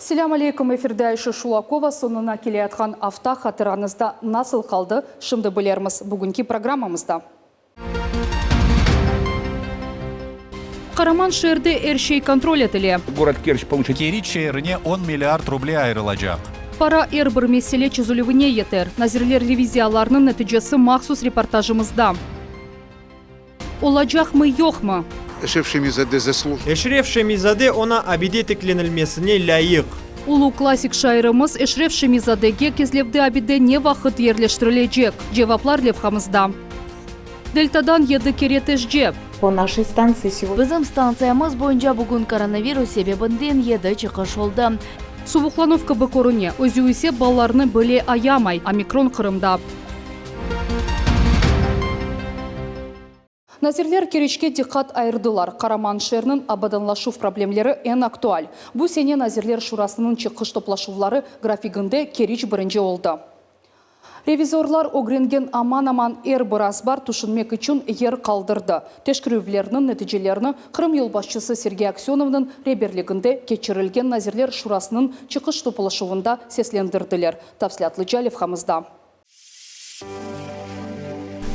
Селям алейкум, эфирде Айша Шулакова, сонына келе атқан авта хатыраңызда насыл қалды, шымды білерміз бүгінгі программамызда. Қараман шерде әршей контроль етіле. Город Керчь получит. Керчь шеріне 10 миллиард рублей айрылacak. Пара бір меселе чүзілігіне етер. Назирлер ревизияларының нәтижесі мақсус репортажымызда. Olacak mı yok mu? Эшреф Шемизаде ona abide teklenilmesine layık. Улу классик шайрымыз Эшреф Шемизадеге кезлевді абиде не вақыт ерлештірілежек. Жеваплар левхамызда. Дельтадан еді керетеш жеп. По нашей станции сегодня. Bizim станциямыз бойынша бүгін коронавирус себебінден еді чықыш oldu. Субуклановка бекоруне. Өзі өсе баларны бөле аямай. Омикрон Қырымда. Назирлер Керечке диққат айырдылар. Қараман шерінің абаданлашу проблемлері ең актуаль. Бұл сене Назирлер шурасының чыққыш топлашулары графигінде Кереч бірінші олды. Ревизорлар огренген аман-аман бір бар тұшынмек үшін ер қалдырды. Тешкірівлерінің нәтижелеріні Қырым елбасшысы Сергей Аксеновның реберлігінде кечірілген Назирлер шурасының чыққыш топлашуында сеслендірділер. Тапсылятлы Жалевхамызда.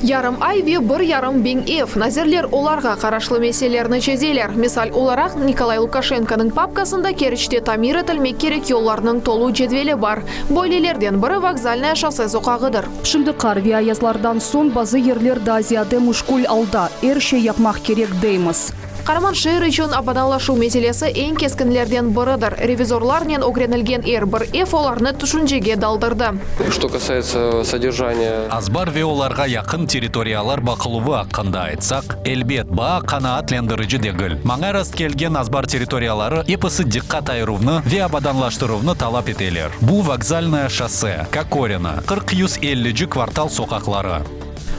Ярым айве бір ярым бен ев. Назирлер оларға қарашлы меселерні чезелер. Мисал оларақ Николай Лукашенконың папкасында Керечте тамир етілмек керек yollarының толу жедвелі бар. Бойлелерден бірі вокзальная шоссе соқағыдыр. Шымды қарви аязлардан сон базы ерлер да азияде мұшкул алда. Әрше яқмақ керек дейміз. Қараман шер үшін абаданлашу меселесі ең кескінлерден бірідір. Ревизорларнен огренілген бір ев оларны түшінжеге далдырды. Что касается содержания... Азбар ве оларға яқын территориялар бақылуы ақында айтсақ, әлбет ба қанаатлендіріжі дегіл. Маңа раст келген азбар территориялары епісі диққат айырувны ве абаданлаштырувны талап етелер. Бұл вокзальная шоссе, Кокорина, 40-150 квартал соқақлары.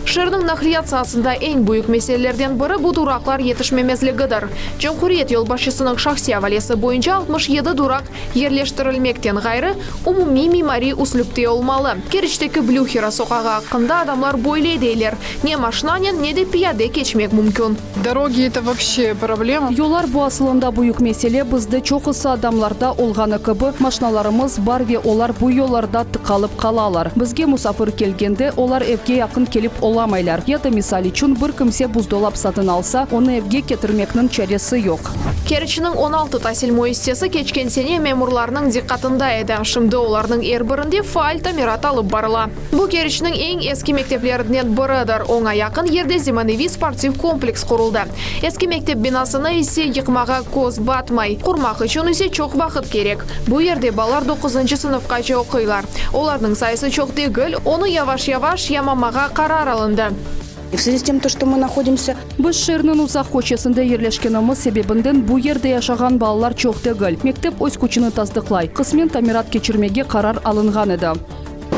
Шердің нахлияциясында ең бұйық меселелерден бірі бұл дұрақлар етішмемезлігідір. Жемқұрет елбасшысының шахси авалесі бойынша 67 дұрақ ерлештірілмектен ғайры умуми мимари услүпте олмалы. Керечтегі Блюхера соқаға ақында адамлар бойлей дейлер. Не машинанен, не де пияде кечмек мүмкін. Дороги это вообще проблема. Yollar bu asılında büyük mesele bizde çok ısı adamlarda olğanı kıbı maşınalarımız var ve olar bu yollarda tıkalıp kalalar. Bizge musafir kelgende olar evge yakın kelip olamaylar. Ya da misal için bir kimse buzdolap satın alsa onu evge getirmekinin çaresi yok. Керечінің 16 тасил мойыстесі кечкен сене мемурларының диққатында еді. Шымды оларының бірінде фаал тамират алып барыла. Бұл Керечінің ең ескі мектеплерінен бірідір. Оңа яқын ерде заманауи спортив комплекс құрылды. Ескі мектеп бинасыны есе йықмаға көз батмай. Құрмақ үшін есе чоқ вақыт керек. Бұл ерде балар 9-шы сыныфқа оқилар. Олардың сайысы чоқ дегіл, оны яваш-яваш ямамаға қарар алынды. В связи с тем, что мы находимся... Біз шерінің ұзақ көшесінде ерлешкеніміз себебінден бұл ерде яшаған балалар чоқ дегіл. Мектеп өз көчіні таздықлай. Қысмен тамират кечірмеге қарар алынған еді.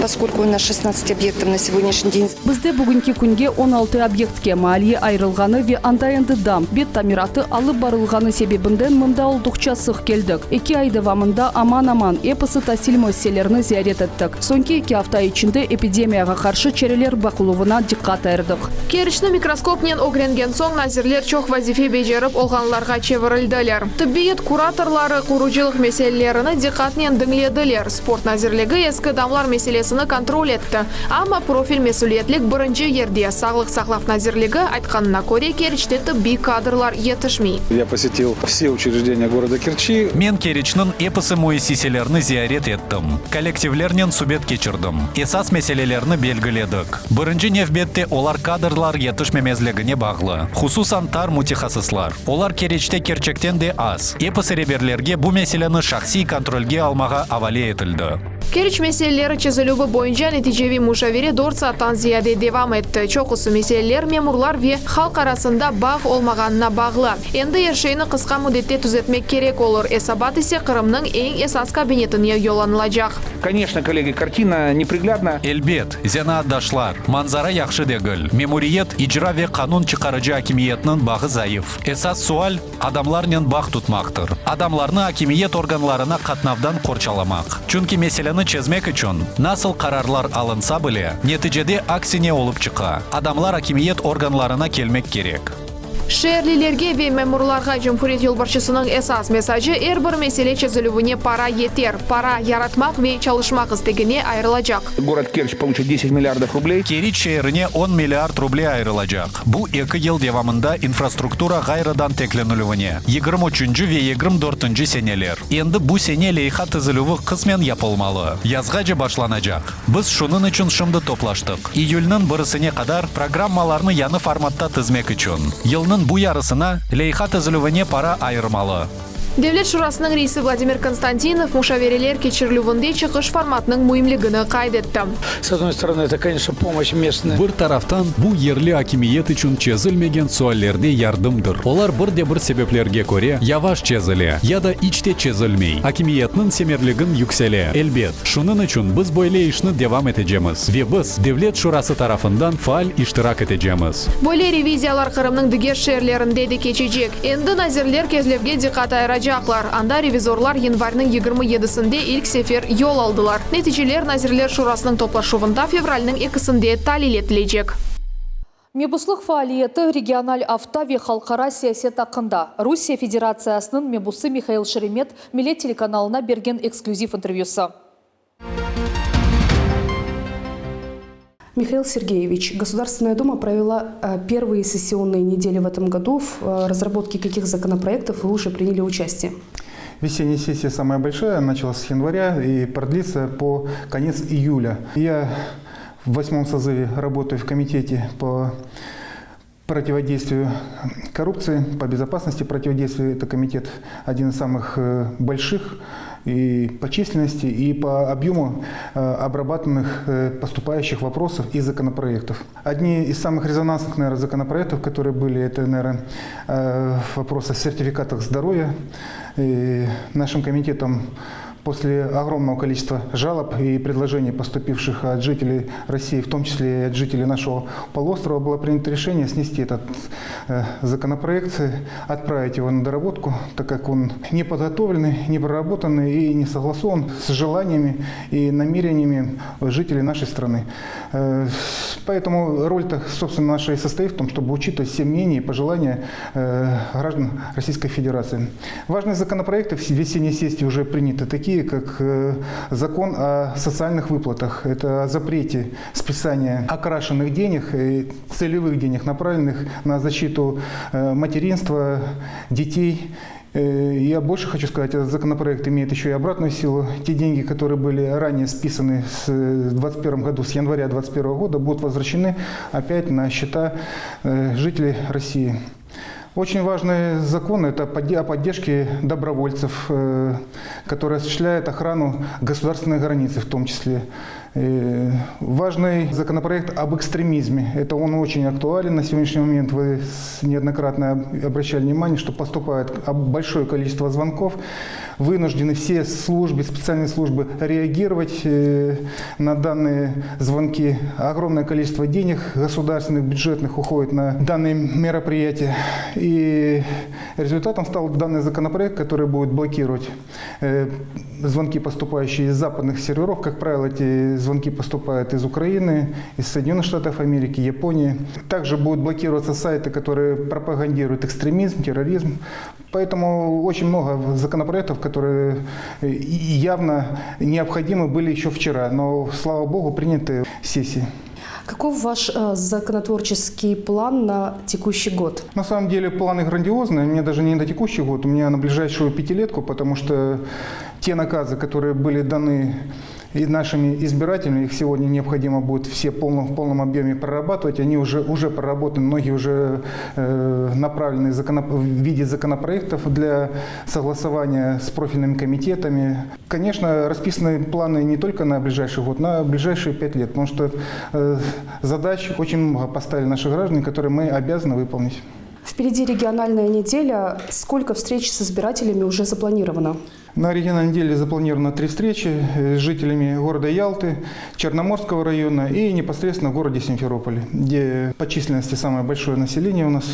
Поскольку у нас 16 объектов на сегодняшний день... Бізде бүгінгі күнге 16 объектке малие айрылғаны ве андайынды дам. Бет тамираты алып барылғаны себебінден мұнда олдықча сық келдік. 2 айды вамында аман-аман эпысы тасил мөсселеріні зиярет еттік. Сонки 2 hafta içinde эпидемияға қаршы черелер бақылуына диққат айырдық. Керечні микроскопнен огренген соң назирлер чоқ вазифе бежеріп олғанларға чевірілділер. Тіббейет кураторлары құручылық меселелеріні диққатнен діңледілер. Спорт назирлігі ескі дамлар меселесіні контроль етті. Ама профиль месулетлік бірінші ерде сағлық сақлaf назирлігі айтқанына көре Керечте тіббей кадрлар етішмей. Я посетил все учреждения города Керчи. Мен Керечнің епісі мойысиселеріні зиярет еттім. Коллективлернен субет кечірдім. Esas meselelerini belgiledik. Birinci nevbette olar kadrlar yetişmemezligine bağlı. Hususan tar mutexassislar. Olar Kerechte gerçekten de az. Episi reberlerge bu meseleni şahsi kontrolge almağa havale etildi. Кереч меселелері чезілуі бойынша нәтижеви мушавере 4 сааттан зияде девам етті. Чоқысы меселелер мемурлар ве халқ арасында баг олмағанына бағлы. Енді ершейіні қысқа мүдетте түзетмек керек олыр. Эсабат есе Қырымның ең esas кабинетіне yollanılacak. Конечно, коллеги, картина неприглядна. Elbet, zena addaşlar, manzara yaxşı degil. Memuriyet, icra ve kanun çıkarıcı hakimiyetinin bağı zayıf. Esas sual, adamlarının bağ tutmaktır. Adamlarını hakimiyet organlarına katnavdan korçalamak. Çünkü meselenin çözmek için nasıl kararlar alınsa bile neticede aksine olup çıka. Adamlar hakimiyet organlarına gelmek gerek. Шәһәрлеләргә вә мәмурларга Җумһурият юлбашчысының esas mesajı her bir mesele çözülüvüne para yeter. Para yaratmak ve çalışmak istегіне ayrılacak. Город Керчь получит 10 миллиардов рублей. Керич шәһәренә 10 миллиард рублей аерылacak. Бу 2 ел дәвамында инфраструктура гайрадан тәкленүлүвенә 23 вә 24 сенелер. Енді бу сене лейха төзелүве кысмен япылмалы. Язгача башланacak. Без шуның өчен шымды топлаштык. Июльнең 1-сенә кадәр программаларны яны форматта төзмәк өчен. Елның бу ярысына лейха төзелүвенә пара айырмалы. Devlet Şurasының рейсі Владимир Константинов мушаверелер кечирилүүндө чыгыш форматының мөһимлигин кайдетти. С одной стороны, это, конечно, помощь местная. Бир тарафтан бу ерлі акимиет үчүн чезилмеген суаллерне ярдымдыр. Олар бир себеплерге көре яваш чезиле, яда ичте чезилмей. Акимиетнин семерлигин юкселе. Элбет, шунун үчүн биз бойле ишни девам этежебиз. Ве биз Devlet Şurасы тарафынан фаал иштирак этежебиз. Бойле ревизиялар Кырымның дигер шәһәрләрендә дә кечечек. Энди назирлер кезлевге диккат айырачаклар. Анда ревизорлар январьның 27-сендә ilk сефер yol алдылар. Нәтиҗеләр Назирлер Шурасының топлашуында февральның 2-сендә талил ителәчәк. Мебуслық фаалиеті региональ авто ве халқара саясет ақында. Русия Федерациясының мебусы Михаил Шеремет Милет телеканалына берген эксклюзив интервьюсы. Михаил Сергеевич, Государственная Дума провела первые сессионные недели в этом году. В разработке каких законопроектов вы уже приняли участие? Весенняя сессия самая большая, началась с января и продлится по конец июля. Я в 8-м созыве работаю в комитете по противодействию коррупции, по безопасности противодействия. Это комитет один из самых больших и по численности, и по объему обрабатываемых поступающих вопросов и законопроектов. Одни из самых резонансных, наверное, законопроектов, которые были, это, наверное, вопросы о сертификатах здоровья. И нашим комитетом после огромного количества жалоб и предложений, поступивших от жителей России, в том числе и от жителей нашего полуострова, было принято решение снести этот законопроект, отправить его на доработку, так как он не подготовленный, не проработанный и не согласован с желаниями и намерениями жителей нашей страны. Поэтому роль-то, собственно, наша и состоит в том, чтобы учитывать все мнения и пожелания граждан Российской Федерации. Важные законопроекты в весенней сессии уже приняты, такие как закон о социальных выплатах. Это о запрете списания окрашенных денег, и целевых денег, направленных на защиту материнства, детей. Я больше хочу сказать, этот законопроект имеет еще и обратную силу. Те деньги, которые были ранее списаны в 2021 году, с января 2021 года, будут возвращены опять на счета жителей России. Очень важный закон – это о поддержке добровольцев, которые осуществляют охрану государственной границы в том числе. Важный законопроект об экстремизме. Это он очень актуален на сегодняшний момент. Вы неоднократно обращали внимание, что поступает большое количество звонков. Вынуждены все службы, специальные службы реагировать на данные звонки. Огромное количество денег государственных, бюджетных уходит на данные мероприятия. И результатом стал данный законопроект, который будет блокировать звонки, поступающие из западных серверов. Как правило, эти звонки поступают из Украины, из Соединенных Штатов Америки, Японии. Также будут блокироваться сайты, которые пропагандируют экстремизм, терроризм. Поэтому очень много законопроектов, которые явно необходимы были еще вчера, но, слава богу, приняты в сессии. Каков ваш законотворческий план на текущий год? На самом деле планы грандиозные. Мне даже не на текущий год, у меня на ближайшую пятилетку, потому что те наказы, которые были даны и нашими избирателями, их сегодня необходимо будет все в полном объеме прорабатывать. Они уже проработаны, многие уже направлены в виде законопроектов для согласования с профильными комитетами. Конечно, расписаны планы не только на ближайший год, на ближайшие 5 лет, потому что задач очень много поставили наши граждане, которые мы обязаны выполнить. Впереди региональная неделя. Сколько встреч с избирателями уже запланировано? На региональной неделе запланировано 3 встречи с жителями города Ялты, Черноморского района и непосредственно в городе Симферополе, где по численности самое большое население у нас.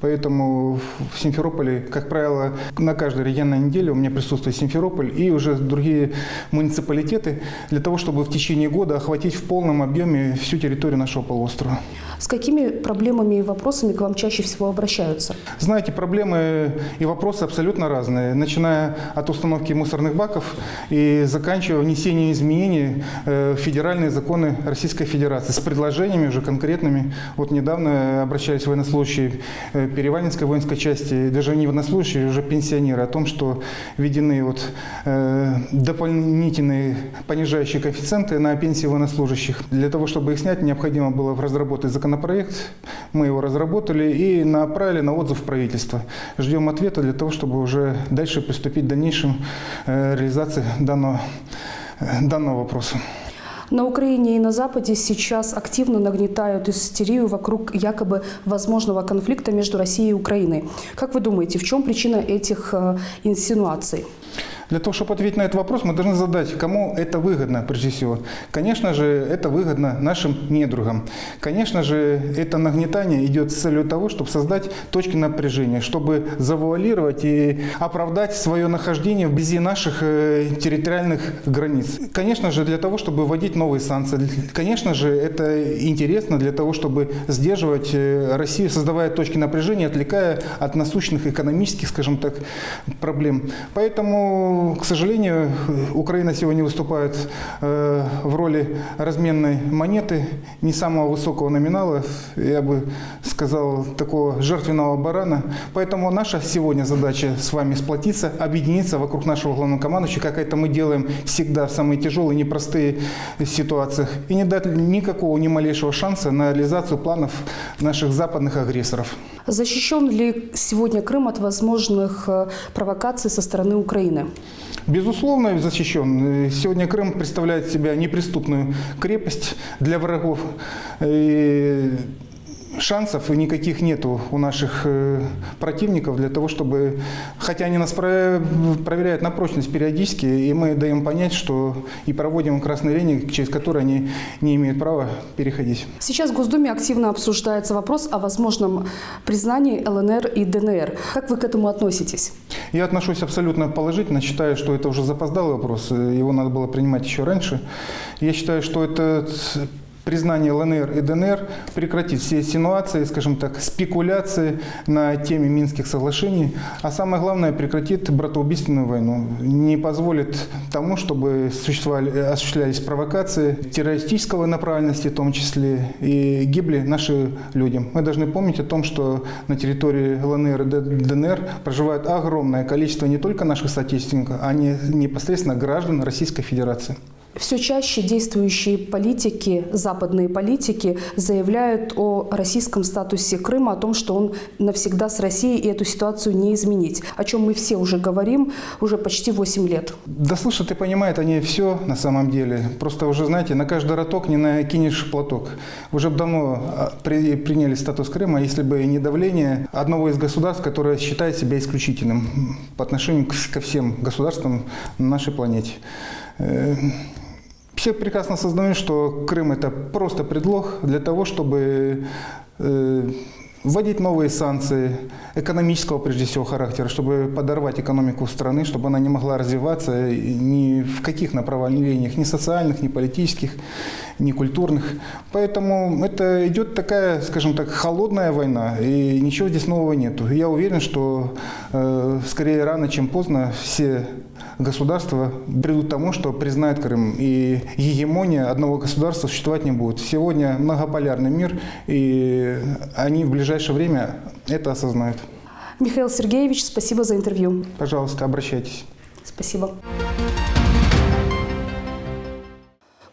Поэтому в Симферополе, как правило, на каждой региональной неделе у меня присутствует Симферополь и уже другие муниципалитеты для того, чтобы в течение года охватить в полном объеме всю территорию нашего полуострова. С какими проблемами и вопросами к вам чаще всего обращаются? Знаете, проблемы и вопросы абсолютно разные, начиная от установки мусорных баков и заканчивая внесением изменений в федеральные законы Российской Федерации с предложениями уже конкретными. Вот недавно обращались военнослужащие Перевальнинской воинской части, даже не военнослужащие, уже пенсионеры, о том, что введены дополнительные понижающие коэффициенты на пенсии военнослужащих. Для того, чтобы их снять, необходимо было разработать законопроект. Мы его разработали и направили на отзыв в правительство. Ждем ответа для того, чтобы уже дальше приступить к дальнейшим реализации данного вопроса. На Украине и на Западе сейчас активно нагнетают истерию вокруг якобы возможного конфликта между Россией и Украиной. Как вы думаете, в чем причина этих инсинуаций? Для того, чтобы ответить на этот вопрос, мы должны задать, кому это выгодно, прежде всего. Конечно же, это выгодно нашим недругам. Конечно же, это нагнетание идет с целью того, чтобы создать точки напряжения, чтобы завуалировать и оправдать свое нахождение вблизи наших территориальных границ. Конечно же, для того, чтобы вводить новые санкции. Конечно же, это интересно для того, чтобы сдерживать Россию, создавая точки напряжения, отвлекая от насущных экономических, скажем так, проблем. Поэтому, к сожалению, Украина сегодня выступает в роли разменной монеты, не самого высокого номинала, я бы сказал, такого жертвенного барана. Поэтому наша сегодня задача с вами сплотиться, объединиться вокруг нашего главного командующего, как это мы делаем всегда в самые тяжелые, непростые ситуациях, и не дать никакого, ни малейшего шанса на реализацию планов наших западных агрессоров. Защищен ли сегодня Крым от возможных провокаций со стороны Украины? Безусловно, защищен. Сегодня Крым представляет себя неприступную крепость для врагов. И шансов никаких нету у наших противников для того, чтобы... Хотя они нас проверяют на прочность периодически, и мы даем понять, что и проводим красные линии, через которые они не имеют права переходить. Сейчас в Госдуме активно обсуждается вопрос о возможном признании ЛНР и ДНР. Как вы к этому относитесь? Я отношусь абсолютно положительно. Считаю, что это уже запоздалый вопрос. Его надо было принимать еще раньше. Я считаю, что это... Признание ЛНР и ДНР прекратит все инсинуации, скажем так, спекуляции на теме Минских соглашений, а самое главное, прекратит братоубийственную войну, не позволит тому, чтобы осуществлялись провокации террористической направленности в том числе, и гибли наши люди. Мы должны помнить о том, что на территории ЛНР и ДНР проживает огромное количество не только наших соотечественников, а непосредственно граждан Российской Федерации. Все чаще действующие политики, западные политики, заявляют о российском статусе Крыма, о том, что он навсегда с Россией, и эту ситуацию не изменить. О чем мы все уже говорим уже почти 8 лет. Да слышат и понимают они все на самом деле. Просто уже, знаете, на каждый роток не накинешь платок. Уже давно приняли статус Крыма, если бы не давление одного из государств, которое считает себя исключительным по отношению ко всем государствам на нашей планете. Все прекрасно осознают, что Крым – это просто предлог для того, чтобы вводить новые санкции экономического, прежде всего, характера, чтобы подорвать экономику страны, чтобы она не могла развиваться ни в каких направлениях, ни социальных, ни политических, ни культурных. Поэтому это идет такая, скажем так, холодная война, и ничего здесь нового нету. Я уверен, что скорее рано, чем поздно все государства придут к тому, что признают Крым, и гегемония одного государства существовать не будет. Сегодня многополярный мир, и они в ближайшее время это осознают. Михаил Сергеевич, спасибо за интервью. Пожалуйста, обращайтесь. Спасибо.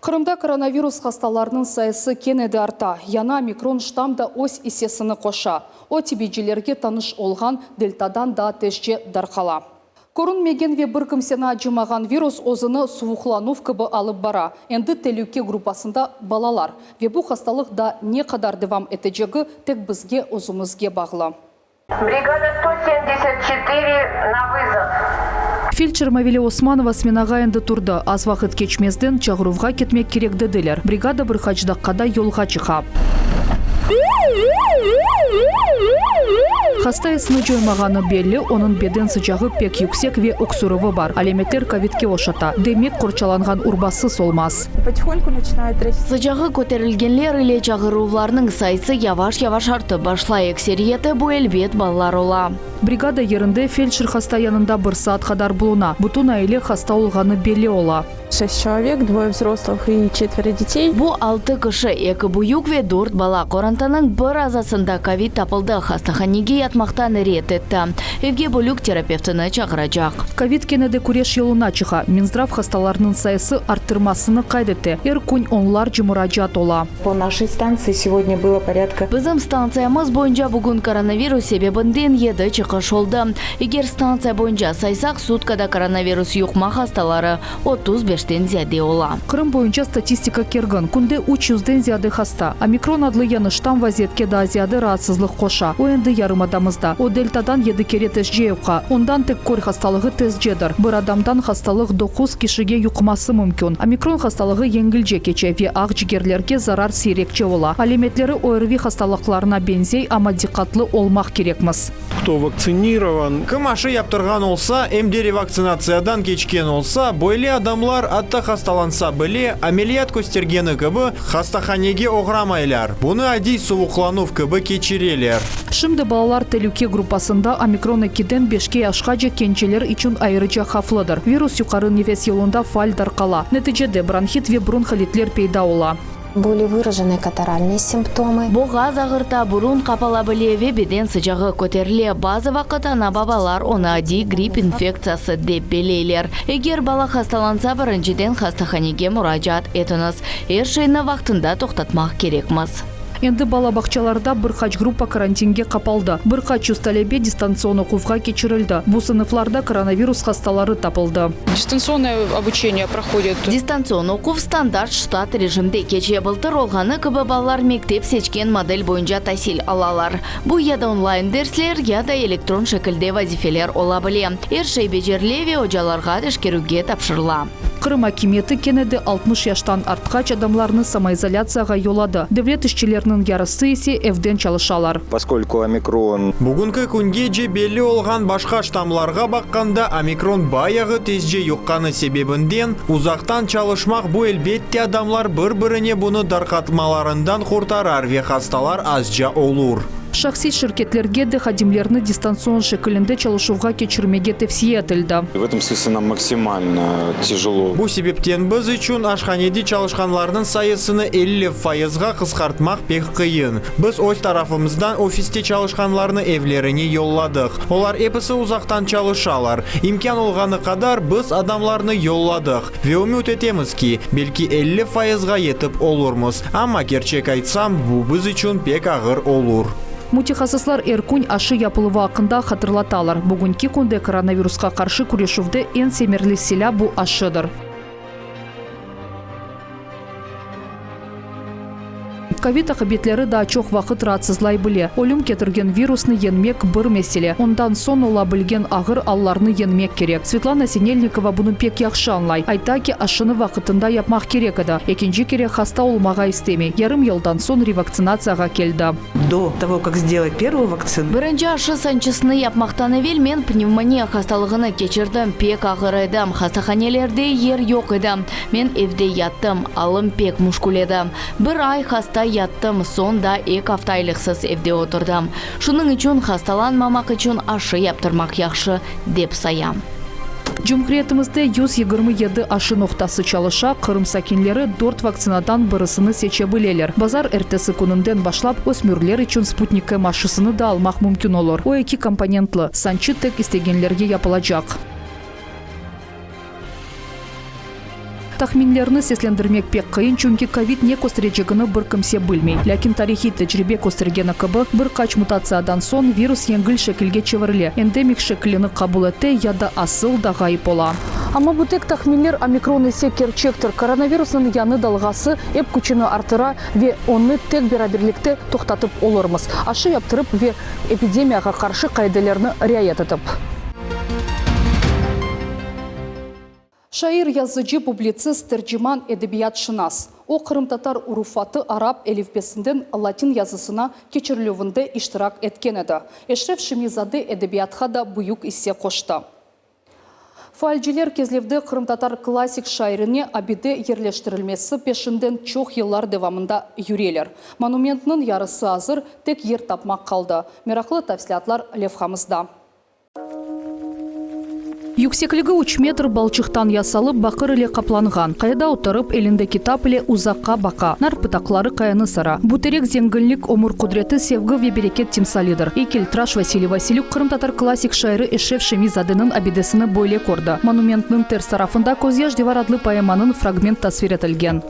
Қырымда коронавирус хасталарының сайысы кенеді арта. Яна микрон штамда ось есесіні қоша. О тибеджелерге таныш олған дельтадан да тезже дарқала. Көрінмеген ве бір кімсена жымаған вирус озыны суықлану кібі алып бара. Енді телюке группасында балалар. Ве бұл хасталық да не қадар девам етежегі тек бізге озымызге бағылы. Бригада 174 на вызов. Фельдшер Мавиле Османова сменага енді турды. Аз вақыт кечмезден чағыруға кетмек керек деділер. Бригада бір хачдаққада yolға чықап. Хастайысыны жоймағаны белі, оның беден сычағы пек юксек ве ұқсырывы бар. Алеметтер ковидке ошата. Демек құрчаланған урбасы солмас. Потихоньку начинает расти. Сычағы көтерілгенлер иле чағыруларның сайысы яваш-яваш арты башла эксериеті bu elbet баллар ола. Бригада ерінде фельдшер хаста янында бір саат қадар бұлына. Бұтын айле хаста олғаны белі ола. 6 человек, 2 взрослых и 4 детей. Бу 6 кышы, 2 буюк ве 4 бала корантаның бір азасында ковид тапылды. Хастаханеге ятмақтан рет етті. Евге бөлік терапевтіні чағырачақ. Ковид кенеде күреш елуна чыға. Минздрав хасталарының сайысы арттырмасыны қайдетті. Күн онлар жымыражат ола. По нашей станции сегодня было порядка. Bizim станциямыз бойынша бүгін коронавирус себебінден еді чықыш олды. Егер станция бойынша сайсақ, суткада коронавирус юқма хасталары 35-тен зияде ола. Крым бойынша статистика кергін. Күнде 300-ден зияде хаста. Омикрон адлы яныштан вазиетке да зияде раатсызлық қоша. Ойынды ярым адамызда. О дельтадан еді кере тест жеуқа. Ондан тек көр хасталығы тест жедір. Бір адамдан хасталық 9 кишіге юқмасы мүмкін. Омикрон хасталығы еңгілже кече ве ақ жігерлерге зарар сирекче ола. Алеметлері ОРВИ хасталықларына бензей, ама диқатлы олмақ керекміз. Кто вакцинирован? Кім ашы яптырған олса, эмдері вакцинациядан кечкен олса, бойле адамлар атта хасталанса біле, амелият көстергені кібі хастаханеге оғрамайлар. Бұны адей суықланув кібі кечерелер. Шымды балалар телюке группасында омикрон 2-ден 5-ке яшқа же кенчелер için айрыча хафлыдыр. Вирус юқары нефес елында фальдар қала. Нәтижеде бронхит ве бронхолитлер пейда ола. Более выраженные катаральные симптомы. Бұға зағырта бұрын қапала білеве беден сычағы көтерле. Базы вақыт ана бабалар оны ади грипп инфекциясы деп белейлер. Егер бала хасталанса біріншіден хастаханеге мұражат етіңіз. Ершейні вақтында тоқтатмақ керекміз. Енді бала бақчаларда бір қач группа карантинге қапалды. Бір қач үсталебе дистанционы қуфға кечірілді. Бұл сыныфларда коронавирус хасталары тапылды. Дистанционное обучение проходит. Дистанционы қуф стандарт штат режимде кече былтыр олғаны кібі балалар мектеп сечкен модель бойынша тәсіл алалар. Бұл яда онлайн дерслер, яда электрон шекілде вазифелер ола біле. Ершей бежерлеве ожаларға дешкеруге тапшырла. Крым акиметі кенеде 60 яштан артқач адамларны самоизоляцияға йолады. Девлет ішчелерінің ярысы есе evden çalışалар. Поскольку омикрон... Бүгінгі күнге же белі олған башқа штамларға баққанда омикрон баяғы тезже юққаны себебінден ұзақтан çalışмақ бұл әлбетте адамлар бір-біріне бұны дарқатмаларындан құртарар ве хасталар азжа олур. Шахси шirketlerге де хадимлерні дистанцион шекілінде çalışуға кечірмеге тевсие етілді. В этом смысле нам максимально тяжело. Бұл себептен біз үшін ашханеде çalışқанларының сайысыны 50%-ға қысқартмақ пек қиын. Біз өз тарафымыздан офисте çalışқанларны evlerine yolладық. Олар епісі ұзақтан çalışалар. Имкан олғаны қадар біз адамларны yolладық. Ве үміт етеміз ки, белки 50%-ға етіп олурмыз. Ама керчек айтсам, бұл біз үшін пек ағыр олур. Мутихасыслар эркунь ашы япылығы ақында қатырлаталар. Бүгінгі күнде коронавирусқа қаршы күрешуде ең семерлі сила бұл ашыдыр. Ковид ақыбетлері да чоқ вақыт раатсызлай біле. Олым кетірген вирусны енмек бір меселе. Ондан сон ола білген ағыр алларны енмек керек. Светлана Синельникова бұны пек яқшы анлай. Айтаки ашыны вақытында yapmaq керек еді. Екінші керек хаста олмаға істемей. Ярым елдан сон ревакцинацияға келді. До того, как сделать первую вакцину. Бірінші ашы санчысыны yapмақтан evvel мен пневмония хасталығыны кечірдім, пек ағыр едім. Хастаханелерде ер yok едім. Мен evде яттым, алым пек мушкуледім. Бір ай хаста яттым, сонда 2 haftайлықсыз evде отырдым. Шының үшін хасталанмамақ үшін ашы яптырмақ яқшы деп саям. Cumhuriyetimizde 127 aşı noktası çalışa, Kırım sakinleri 4 vakcinadan birisini seçebileler. Bazar ertesi gününden başlap ösmürler için Sputnik M aşısını da almak mümkün olur. O 2 komponentli sançı tek istegenlerge yapılacak. Tahminlerini seslendirmek pek kıyın çünkü Covid ne göstereceğini bir kimse bilmey. Lakin tarihi tecrübe göstergeni gibi birkaç mutatsiyadan son virüs yengil şekilde çevirile. Endemik şeklini kabul ete ya da asıl da gayip ola. Ama bu tek tahminler omikron ise gerçektir. Koronavirusun yanı dalgası hep gücünü artıra ve onu tek beraberlikte toxtatıp olurmuz. Aşı yaptırıp ve epidemiyaga karşı kaydelerini riayet edip. Шаир, yazıcı, publitsist, tercüman, edebiyat şınas. O Kırım-Tatar urufatı Arap elifbesinden Latin yazısına keçiriluvunda iştirak etken edi. Eşref Şemizade edebiyatha da büyük hisse koştu. Faalciler kezlevde Kırım-Tatar klasik şairine abide yerleştirilmesi peşinden çok yıllar devamında yürüyeler. Monumentinin yarısı hazır, tek yer tapmak kaldı. Meraklı tafsilatlar levhamızda. Yüksekliği 3 metr balçıktan yasalı bakır ile kaplanğan. Kayada oturup elinde kitap ile uzakka baka. Nar pıtakları kayanı sara. Bu terek zenginlik, omur kudreti, sevgi ve bereket timsalidir. Eykeltraş Vasiliy Vasilyuk Kırım-Tatar klasik şairi Eşref Şemizade'nin abidesini böyle kordu. Monumentinin ters tarafında Kozyaş Divar adlı poemanın fragment tasvir etilgen.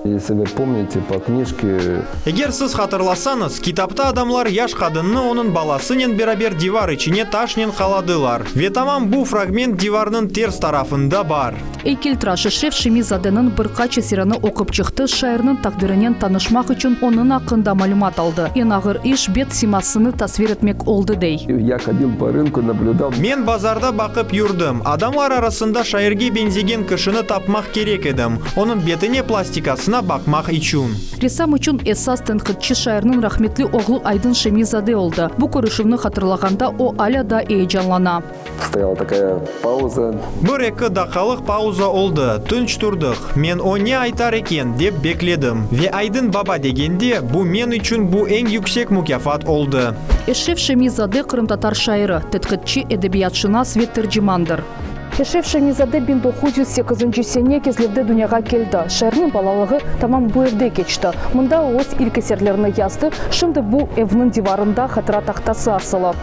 Eğer siz hatırlasanız, kitapta adamlar yaş kadını onun balasının beraber divar içine taşnen kaladılar. Ve tamam bu fragment divarın ters tarafında var. Eykeltraş Eşref Şemizade'nin birkaç eserini okup çıktı. Şairinin takdirinin tanışmak için onun hakkında malumat aldı. En ağır iş bet simasını tasvir etmek oldu dey. Men bazarda bakıp yurdum. Adamlar arasında şairge benzigen kişini tapmak gerek edim. Onun betine plastikasına bakmak için. Ressam için esas tenkitçi şairinin rahmetli oğlu Aydın Şemizade oldu. Bu görüşümünü hatırlaganda o hala da heyecanlana. Bir iki dakikalık pauza oldu. Tunç durduk. Men o ne aytar eken dep bekledim. Ve Aydın Baba degende bu men için bu en yüksek mükafat oldu. Eşref Şemizade Kırım-Tatar şairi, tetkitçi, edebiyatşınas ve tercümandır. Eşref Şemizade 1908 sene Kezlevde dünyaya geldi. Şairin balalığı tamam bu evde geçti. Mında o ilk eserlerini yazdı. Şimdi bu evinin divarında hatıra tahtası asılı.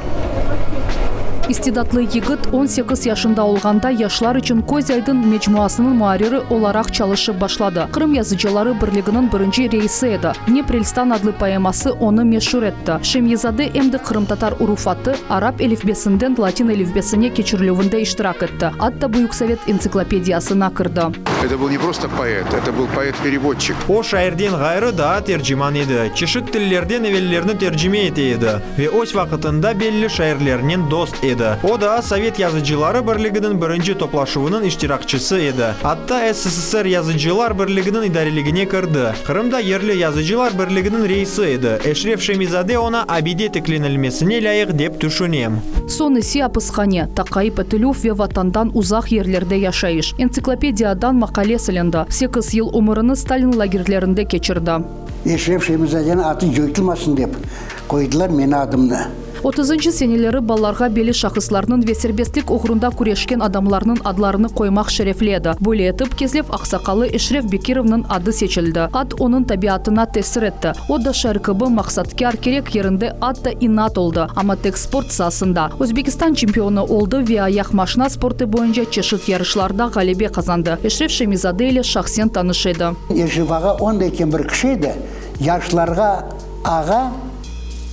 İstidatlı yigit 18 yaşında olganda yaşlar için Koz-Aydın mecmuasının muharriri olarak çalışıp başladı. Kırım Yazıcıları Birliği'nin birinci reisi edi. Neprelstan adlı poeması onu meşhur etti. Şemizade emdi Kırım-Tatar urufatı Arap elifbesinden Latin elifbesine geçiriluvunda iştirak etti. Hatta Büyük Sovet ensiklopediyasına kırdı. Это был не просто поэт, это был поэт-переводчик. O şairden gayrı da tercüman edi. Çeşit dillerden evellerini tercüme etiydi. Ve o vakitinde belli şairlerinin dost edi. O da Sovet Yazıcıları Birliği'nin birinci toplaşıvının iştirakçısı edi. Hatta SSSR Yazıcılar Birliği'nin idareliğine kirdi. Kırım'da yerli Yazıcılar Birliği'nin reisi edi. Eşref Şemizade ona abide teklenilmesine layık dep düşünem. Son ise hapishane, takayip etiluf ve vatandan uzak yerlerde yaşayış. Ensiklopediyadan makale silindi. 8 yıl umurunu Stalin lagerlerinde geçirdi. Eşref Şemizade'nin adı yötülmesin dep koydular meni adımını. 30 seneleri ballarga belli şahıslarının ve serbestlik uğrunda kureşken adamlarının adlarını koymak şerefliydi. Böyle etip Kezlev aksakalı Eşref Bekirov'nun adı seçildi. Ad onun tabiatına tesir etti. O da şarkıbı maksatkar gerek yerinde ad da inat oldu. Ama tek sport sahasında. Özbekistan çempionu oldu ve ayak maşina sportu boyunca çeşit yarışlarda galibe kazandı. Eşref Şemizade ile şahsen tanışıydı. Eşref ağa ondayken bir kişiydi. Yaşlarga ağa,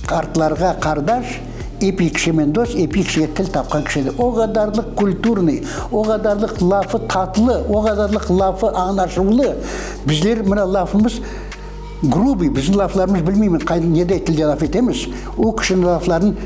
kartlarga kardeş, epi kişimen dost, epi kişiye til tapkan kişiydi. O kadarlık kültürni, o kadarlık lafı tatlı, o kadarlık lafı anlaşımlı. Bizler mına lafımız grubi, bizim laflarımız bilmeyeyim, ne de tilde laf etemiz. O kişinin laflarının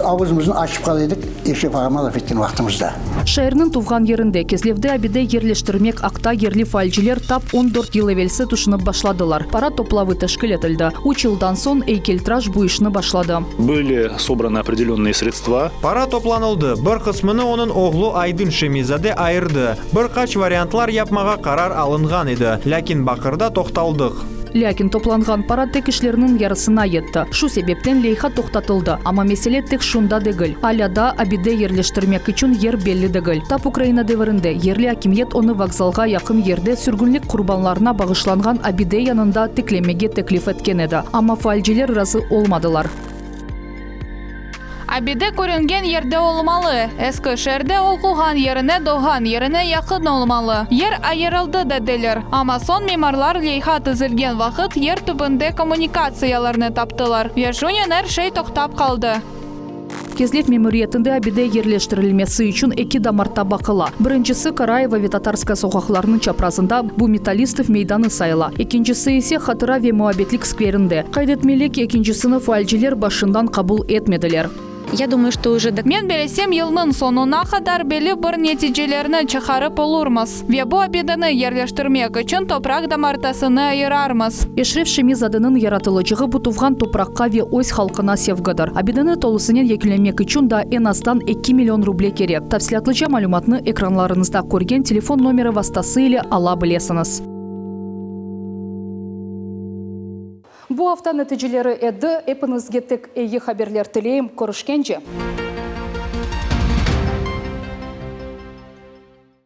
ağzımızın açıp kalıyorduk, Eşref ağama laf ettiğin vaktimizde. Şairinin tuvgan yerinde Kezlevde abide yerleştirmek akta yerli faalciler tap 14 yıl evvelsi düşünüp başladılar. Para toplavı teşkil edildi. 3 yıldan son eykeltraş bu işini başladı. Были собраны определенные sredstva. Para toplanıldı. Bir kısmını onun oğlu Aydın Şemizade ayırdı. Birkaç varyantlar yapmağa karar alıngan idi. Lakin bakırda toxtaldık. Lakin toplanğan para tek işlerinin yarısına yetti. Şu sebepten leyha toxtatıldı. Ama mesele tek şunda değil. Hala da abide yerleştirmek için yer belli değil. Tap Ukrayna devrinde yerli hakimiyet onu vokzalga yakın yerde sürgünlük kurbanlarına bağışlanğan abide yanında teklemege teklif etken edi. Ama faalciler razı olmadılar. Abide görüngen yerde olmalı. Eski şehirde okuğan yerine doğan yerine yakın olmalı. Yer ayrıldı dediler. Ama son mimarlar leyha tizilgen vakit yer tübünde kommunikatsiyalarını taptılar. Ve şunun her şey toxtap kaldı. Kezlev memuriyetinde abide yerleştirilmesi için iki damarta bakıla. Birincisi Karayeva ve Tatarska sokaklarının çaprazında bu Metalistov meydanı sayıla. İkincisi ise Hatıra ve Muhabbetlik skverinde. Kaydetmelik ikincisini faalciler başından kabul etmediler. Я думаю, что уже Мен белесем елның сонуна кадар белі бір нәтижелерні чыгарып олурмыз. Ве бу обеданы ерлештірмек үшін топрақ дамартасыны айырармыз. Эшреф задынын яратылычығы бұтуған топраққа ве ойс халқына севгадыр. Абеданы толысынен екіленмек үшін да en azdan 2 миллион рублей керек. Тапсилатлыча малюматны экранларыңызда көрген телефон номері вастасы или ала білесіңіз. Бу hafta нәтижелері әді, әпіңізге тек әйі хаберлер тілейім, көрішкенше.